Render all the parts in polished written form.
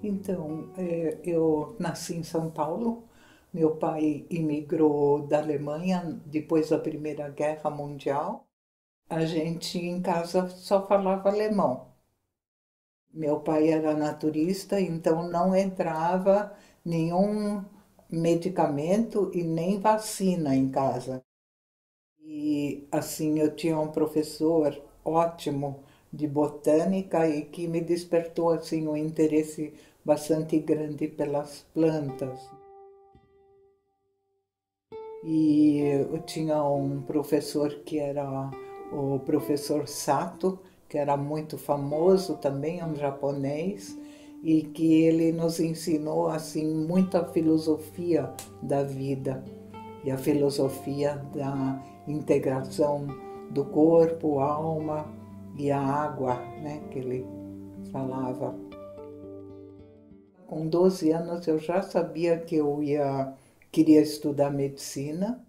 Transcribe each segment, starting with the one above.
Então, eu nasci em São Paulo. Meu pai imigrou da Alemanha depois da Primeira Guerra Mundial. A gente em casa só falava alemão. Meu pai era naturista, então não entrava nenhum medicamento e nem vacina em casa. E assim, eu tinha um professor ótimo de botânica e que me despertou assim um interesse bastante grande pelas plantas. E eu tinha um professor que era o professor Sato, que era muito famoso também, um japonês, e que ele nos ensinou assim muita filosofia da vida e a filosofia da integração do corpo, alma e a água, né, que ele falava. Com 12 anos eu já sabia que queria estudar medicina.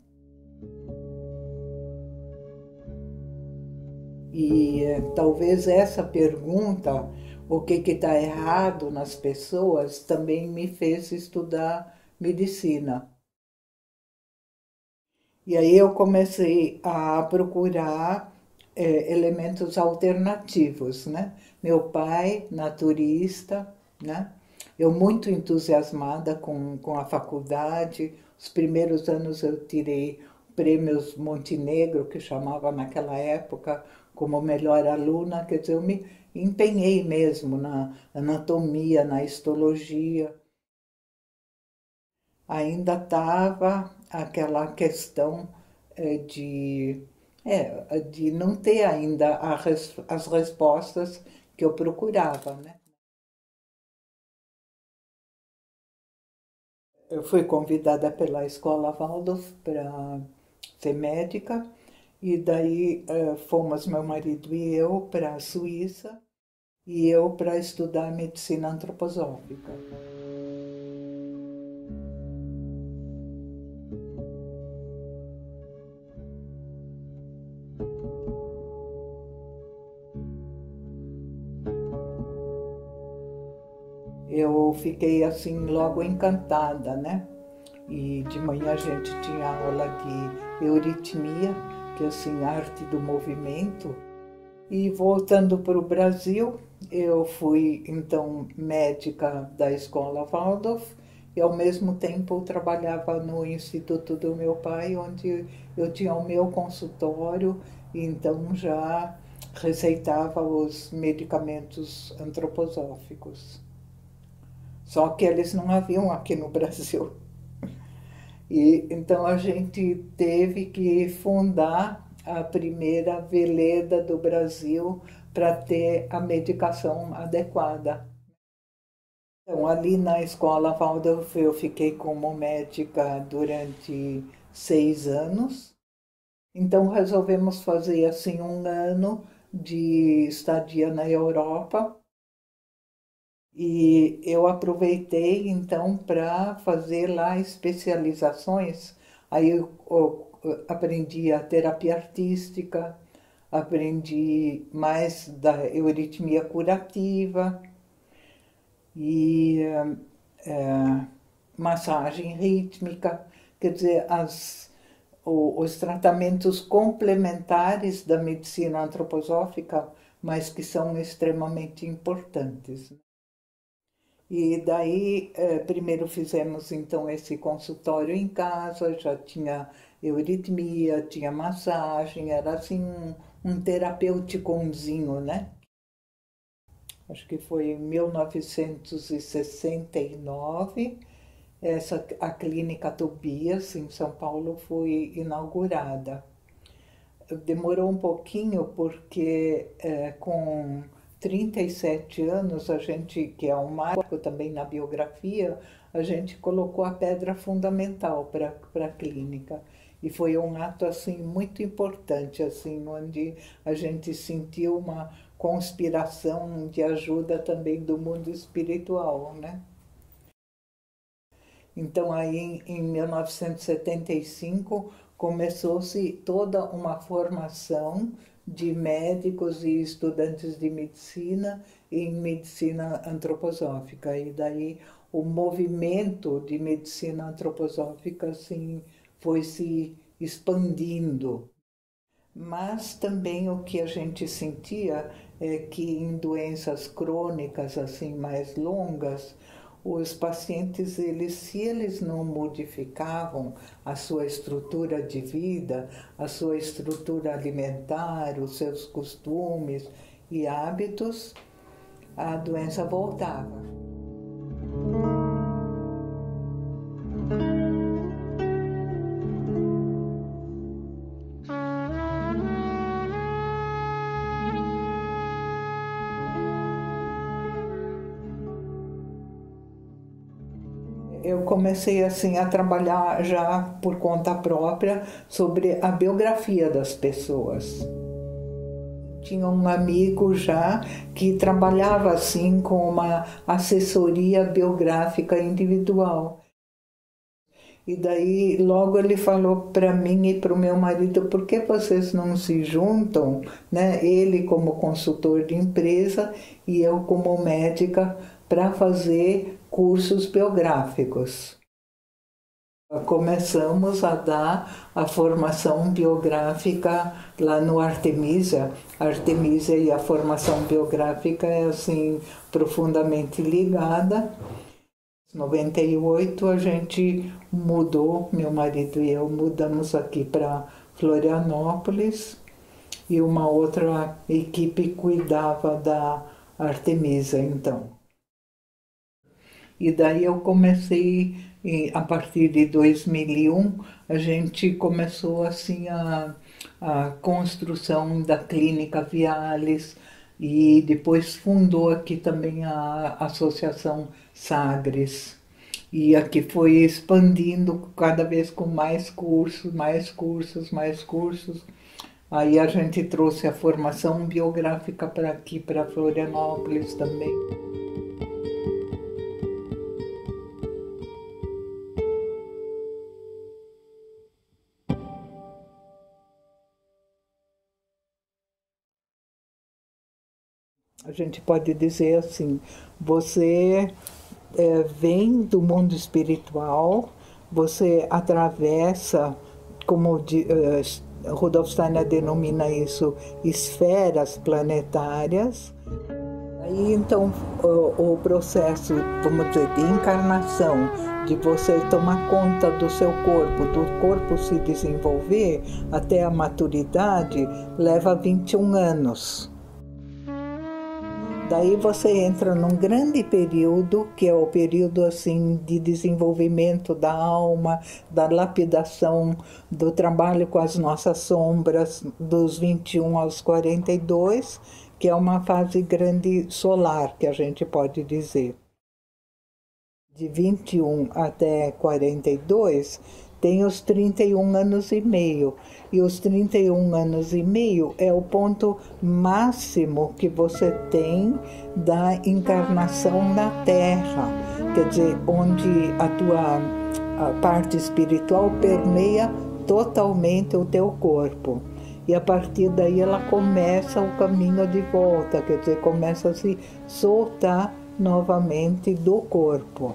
E talvez essa pergunta, o que está errado nas pessoas, também me fez estudar medicina. E aí eu comecei a procurar elementos alternativos, né? Meu pai, naturista, né? Eu muito entusiasmada com a faculdade. Os primeiros anos eu tirei prêmios Montenegro, que chamava naquela época, como melhor aluna. Quer dizer, eu me empenhei mesmo na anatomia, na histologia. Ainda estava aquela questão de, de não ter ainda as respostas que eu procurava, né? Eu fui convidada pela Escola Waldorf para ser médica e daí fomos meu marido e eu para a Suíça e eu para estudar medicina antroposófica. Eu fiquei assim logo encantada, né? E de manhã a gente tinha aula de euritmia, que é assim, arte do movimento. E voltando para o Brasil, eu fui então médica da escola Waldorf e ao mesmo tempo trabalhava no instituto do meu pai, onde eu tinha o meu consultório e então já receitava os medicamentos antroposóficos. Só que eles não haviam aqui no Brasil. E então a gente teve que fundar a primeira veleda do Brasil para ter a medicação adequada. Então, ali na escola Waldorf eu fiquei como médica durante 6 anos. Então resolvemos fazer assim um ano de estadia na Europa. E eu aproveitei então para fazer lá especializações. Aí eu aprendi a terapia artística, aprendi mais da euritmia curativa e massagem rítmica, quer dizer, os tratamentos complementares da medicina antroposófica, mas que são extremamente importantes. E daí, primeiro fizemos então esse consultório em casa, já tinha euritmia, tinha massagem, era assim um terapêuticozinho, né? Acho que foi em 1969, a Clínica Tobias, em São Paulo, foi inaugurada. Demorou um pouquinho porque com 37 anos, a gente, que é um marco também na biografia, a gente colocou a pedra fundamental para a clínica. E foi um ato assim muito importante, assim, onde a gente sentiu uma conspiração de ajuda também do mundo espiritual, né? Então aí em 1975 começou-se toda uma formação de médicos e estudantes de medicina em medicina antroposófica. E daí o movimento de medicina antroposófica assim, foi se expandindo. Mas também o que a gente sentia é que em doenças crônicas assim mais longas, os pacientes, se eles não modificavam a sua estrutura de vida, a sua estrutura alimentar, os seus costumes e hábitos, a doença voltava. Eu comecei assim a trabalhar já por conta própria sobre a biografia das pessoas. Tinha um amigo já que trabalhava assim com uma assessoria biográfica individual. E daí logo ele falou para mim e para o meu marido: por que vocês não se juntam, né? Ele como consultor de empresa e eu como médica, para fazer cursos biográficos. Começamos a dar a formação biográfica lá no Artemisia. A Artemisia e a formação biográfica é assim profundamente ligada. Em 98 a gente mudou, meu marido e eu mudamos aqui para Florianópolis e uma outra equipe cuidava da Artemisia então. E daí eu comecei, a partir de 2001, a gente começou assim a construção da Clínica Viales e depois fundou aqui também a Associação Sagres. E aqui foi expandindo cada vez com mais cursos, mais cursos, mais cursos. Aí a gente trouxe a formação biográfica para aqui, para Florianópolis também. A gente pode dizer assim, você vem do mundo espiritual, você atravessa, como Rudolf Steiner denomina isso, esferas planetárias. Aí então o processo, vamos dizer, de encarnação, de você tomar conta do seu corpo, do corpo se desenvolver até a maturidade, leva 21 anos. Daí você entra num grande período, que é o período assim de desenvolvimento da alma, da lapidação, do trabalho com as nossas sombras, dos 21 aos 42, que é uma fase grande solar, que a gente pode dizer. De 21 até 42, tem os 31 anos e meio. E os 31 anos e meio é o ponto máximo que você tem da encarnação na Terra. Quer dizer, onde a tua parte espiritual permeia totalmente o teu corpo. E a partir daí ela começa o caminho de volta, quer dizer, começa a se soltar novamente do corpo.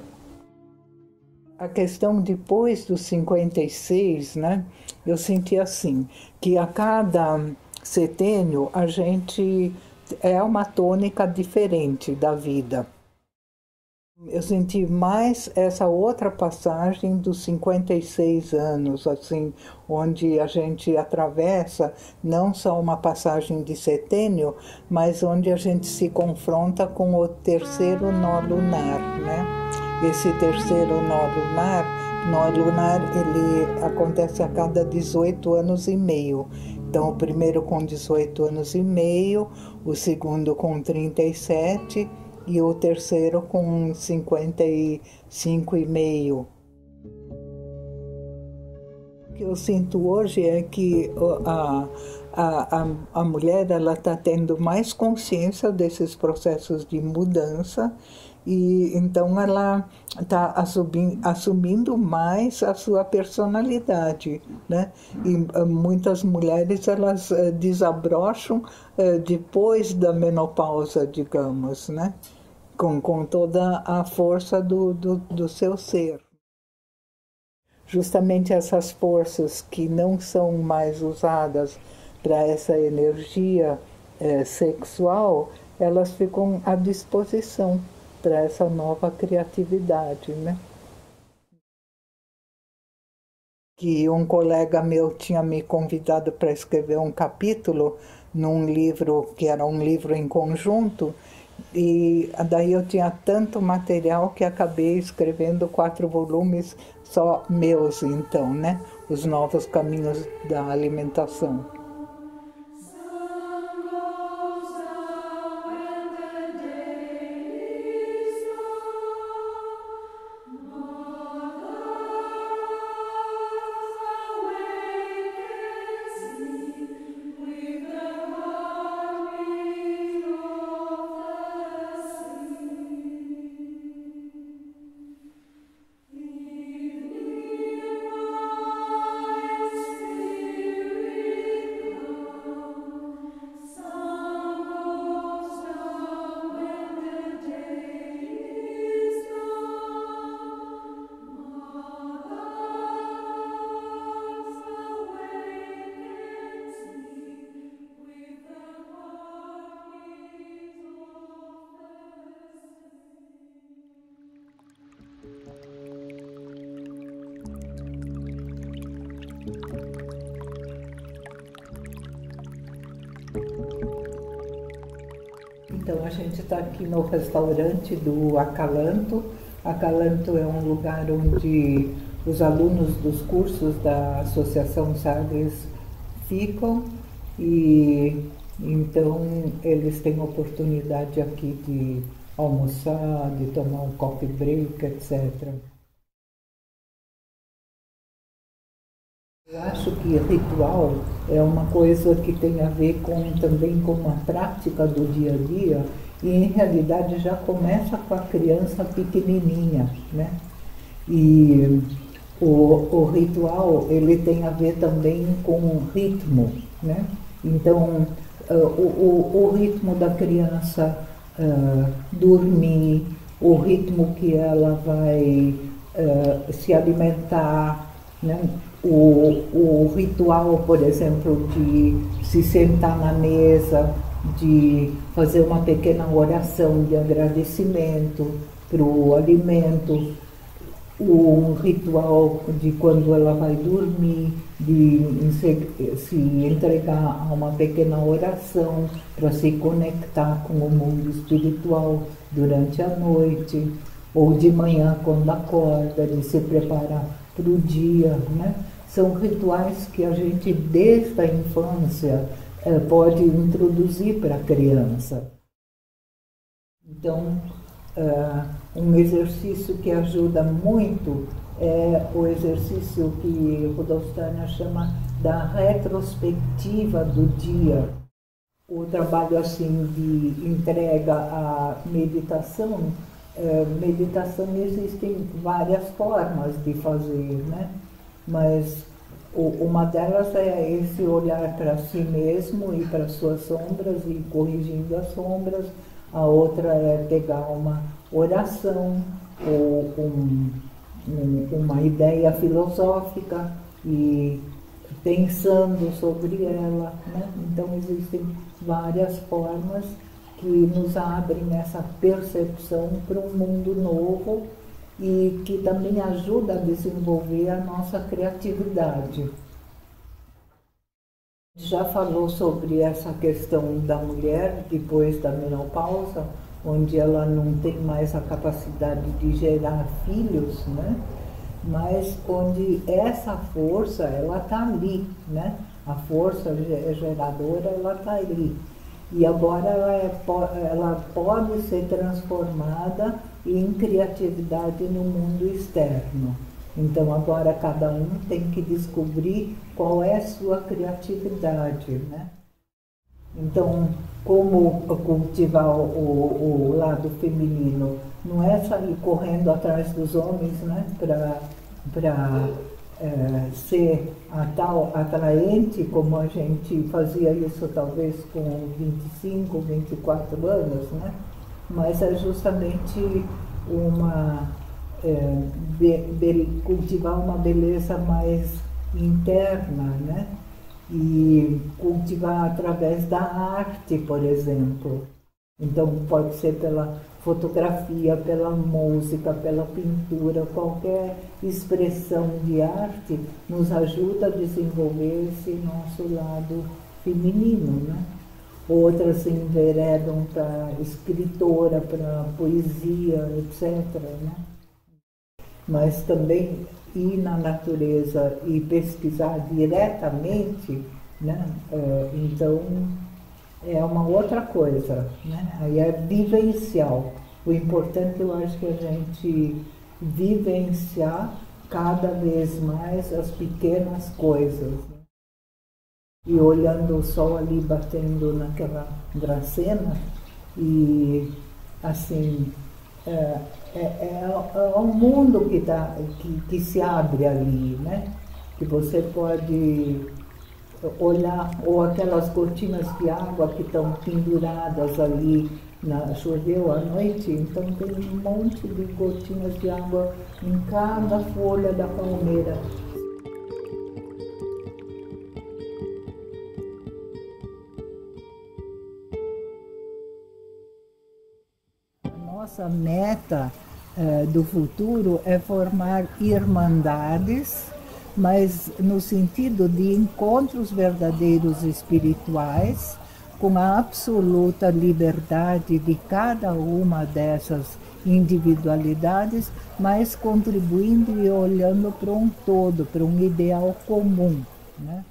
A questão depois dos 56, né, eu senti assim, que a cada setênio a gente é uma tônica diferente da vida. Eu senti mais essa outra passagem dos 56 anos, assim, onde a gente atravessa não só uma passagem de setênio, mas onde a gente se confronta com o terceiro nó lunar, né? Esse terceiro nó lunar, ele acontece a cada 18 anos e meio. Então, o primeiro com 18 anos e meio, o segundo com 37 e o terceiro com 55,5. O que eu sinto hoje é que a mulher está tendo mais consciência desses processos de mudança e então ela está assumindo mais a sua personalidade, né? E muitas mulheres elas desabrocham depois da menopausa, digamos, né? Com toda a força do seu ser. Justamente essas forças que não são mais usadas para essa energia sexual, elas ficam à disposição para essa nova criatividade, né? Que um colega meu tinha me convidado para escrever um capítulo num livro que era um livro em conjunto, e daí eu tinha tanto material que acabei escrevendo 4 volumes só meus, então, né? Os novos caminhos da alimentação. Então a gente está aqui no restaurante do Acalanto. Acalanto é um lugar onde os alunos dos cursos da Associação Sagres ficam e então eles têm oportunidade aqui de almoçar, de tomar um coffee break, etc. Eu acho que ritual é uma coisa que tem a ver também com uma prática do dia a dia e, em realidade, já começa com a criança pequenininha, né? E o ritual, ele tem a ver também com o ritmo, né? Então, o ritmo da criança dormir, o ritmo que ela vai se alimentar, né? O ritual, por exemplo, de se sentar na mesa, de fazer uma pequena oração de agradecimento para o alimento, um ritual de quando ela vai dormir, de se entregar a uma pequena oração para se conectar com o mundo espiritual durante a noite, ou de manhã quando acorda, de se preparar para o dia, né? São rituais que a gente, desde a infância, pode introduzir para a criança. Então, um exercício que ajuda muito é o exercício que Rudolf Steiner chama da retrospectiva do dia. O trabalho assim de entrega à meditação, meditação existem várias formas de fazer, né? Mas Uma delas é esse olhar para si mesmo e para suas sombras e corrigindo as sombras. A outra é pegar uma oração ou uma ideia filosófica e pensando sobre ela, né? Então existem várias formas que nos abrem essa percepção para um mundo novo e que também ajuda a desenvolver a nossa criatividade. Já falou sobre essa questão da mulher depois da menopausa, onde ela não tem mais a capacidade de gerar filhos, né? Mas onde essa força, ela está ali, né? A força geradora, ela está ali. E agora ela pode ser transformada em criatividade no mundo externo. Então agora cada um tem que descobrir qual é a sua criatividade, né? Então, como cultivar o lado feminino? Não é sair correndo atrás dos homens, né? Para ser a tal atraente, como a gente fazia isso talvez com 25, 24 anos, né? Mas é justamente cultivar uma beleza mais interna, né? E cultivar através da arte, por exemplo. Então pode ser pela fotografia, pela música, pela pintura, qualquer expressão de arte nos ajuda a desenvolver esse nosso lado feminino, né? Outras se enveredam para escritora, para poesia, etc., né? Mas também ir na natureza e pesquisar diretamente, né? Então é uma outra coisa, né? Aí é vivencial. O importante, eu acho, que a gente vivenciar cada vez mais as pequenas coisas, né? E olhando o sol ali batendo naquela dracena, e assim, é um mundo que se abre ali, né? Que você pode olhar, ou aquelas gotinhas de água que estão penduradas ali, choveu à noite, então tem um monte de gotinhas de água em cada folha da palmeira. Nossa meta do futuro é formar irmandades, mas no sentido de encontros verdadeiros espirituais, com a absoluta liberdade de cada uma dessas individualidades, mas contribuindo e olhando para um todo, para um ideal comum, né?